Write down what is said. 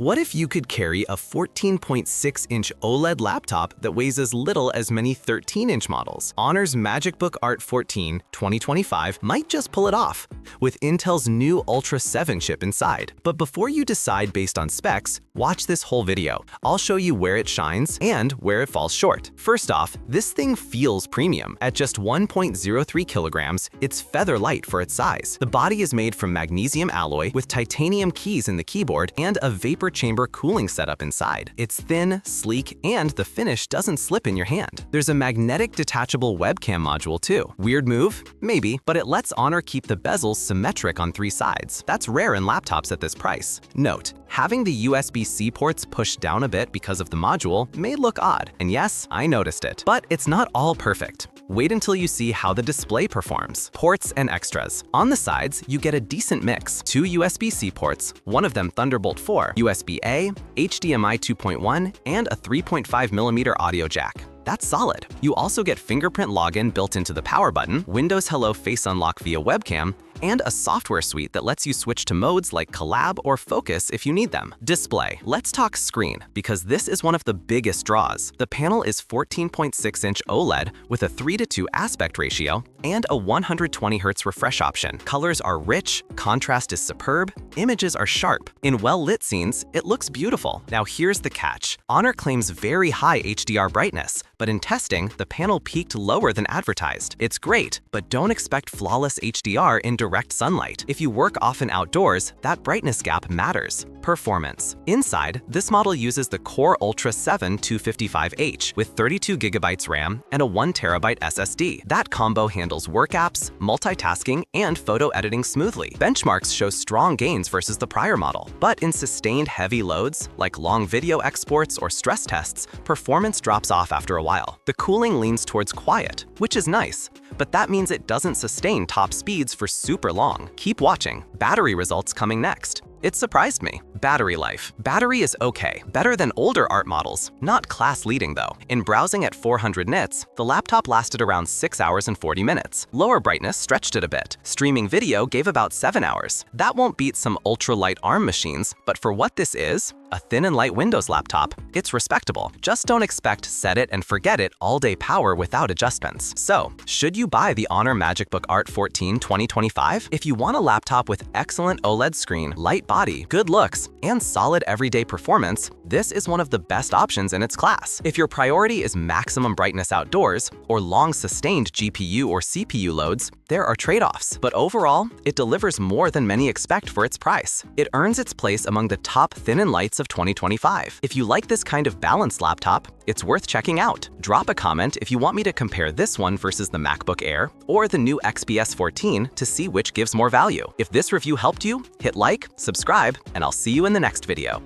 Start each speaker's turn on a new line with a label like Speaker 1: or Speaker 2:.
Speaker 1: What if you could carry a 14.6-inch OLED laptop that weighs as little as many 13-inch models? Honor's MagicBook Art 14 2025 might just pull it off, with Intel's new Ultra 7 chip inside. But before you decide based on specs, watch this whole video. I'll show you where it shines and where it falls short. First off, this thing feels premium. At just 1.03 kilograms, it's feather light for its size. The body is made from magnesium alloy with titanium keys in the keyboard and a vapor chamber cooling setup inside. It's thin, sleek, and the finish doesn't slip in your hand. There's a magnetic detachable webcam module too. Weird move? Maybe, but it lets Honor keep the bezels symmetric on 3 sides. That's rare in laptops at this price. Note, having the USB-C ports pushed down a bit because of the module may look odd, and yes, I noticed it. But it's not all perfect. Wait until you see how the display performs. Ports and extras. On the sides, you get a decent mix. 2 USB-C ports, one of them Thunderbolt 4, USB-A, HDMI 2.1, and a 3.5mm audio jack. That's solid. You also get fingerprint login built into the power button, Windows Hello Face Unlock via webcam, and a software suite that lets you switch to modes like collab or focus if you need them. Display. Let's talk screen, because this is one of the biggest draws. The panel is 14.6-inch OLED with a 3:2 aspect ratio and a 120Hz refresh option. Colors are rich, contrast is superb, images are sharp. In well-lit scenes, it looks beautiful. Now here's the catch. Honor claims very high HDR brightness, but in testing, the panel peaked lower than advertised. It's great, but don't expect flawless HDR in direct sunlight. If you work often outdoors, that brightness gap matters. Performance. Inside, this model uses the Core Ultra 7 255H with 32GB RAM and a 1TB SSD. That combo handles work apps, multitasking, and photo editing smoothly. Benchmarks show strong gains versus the prior model, but in sustained heavy loads, like long video exports or stress tests, performance drops off after a while. The cooling leans towards quiet, which is nice, but that means it doesn't sustain top speeds for super long. Keep watching. Battery results coming next. It surprised me. Battery life. Battery is okay, better than older art models, not class-leading though. In browsing at 400 nits, the laptop lasted around 6 hours and 40 minutes. Lower brightness stretched it a bit. Streaming video gave about 7 hours. That won't beat some ultra-light ARM machines, but for what this is, a thin and light Windows laptop, it's respectable. Just don't expect set it and forget it all-day power without adjustments. So, should you buy the Honor MagicBook Art 14 2025? If you want a laptop with excellent OLED screen, light body, good looks, and solid everyday performance, this is one of the best options in its class. If your priority is maximum brightness outdoors or long sustained GPU or CPU loads, there are trade-offs. But overall, it delivers more than many expect for its price. It earns its place among the top thin and lights of 2025. If you like this kind of balanced laptop, it's worth checking out. Drop a comment if you want me to compare this one versus the MacBook Air or the new XPS 14 to see which gives more value. If this review helped you, hit like, subscribe, and I'll see you in the next video.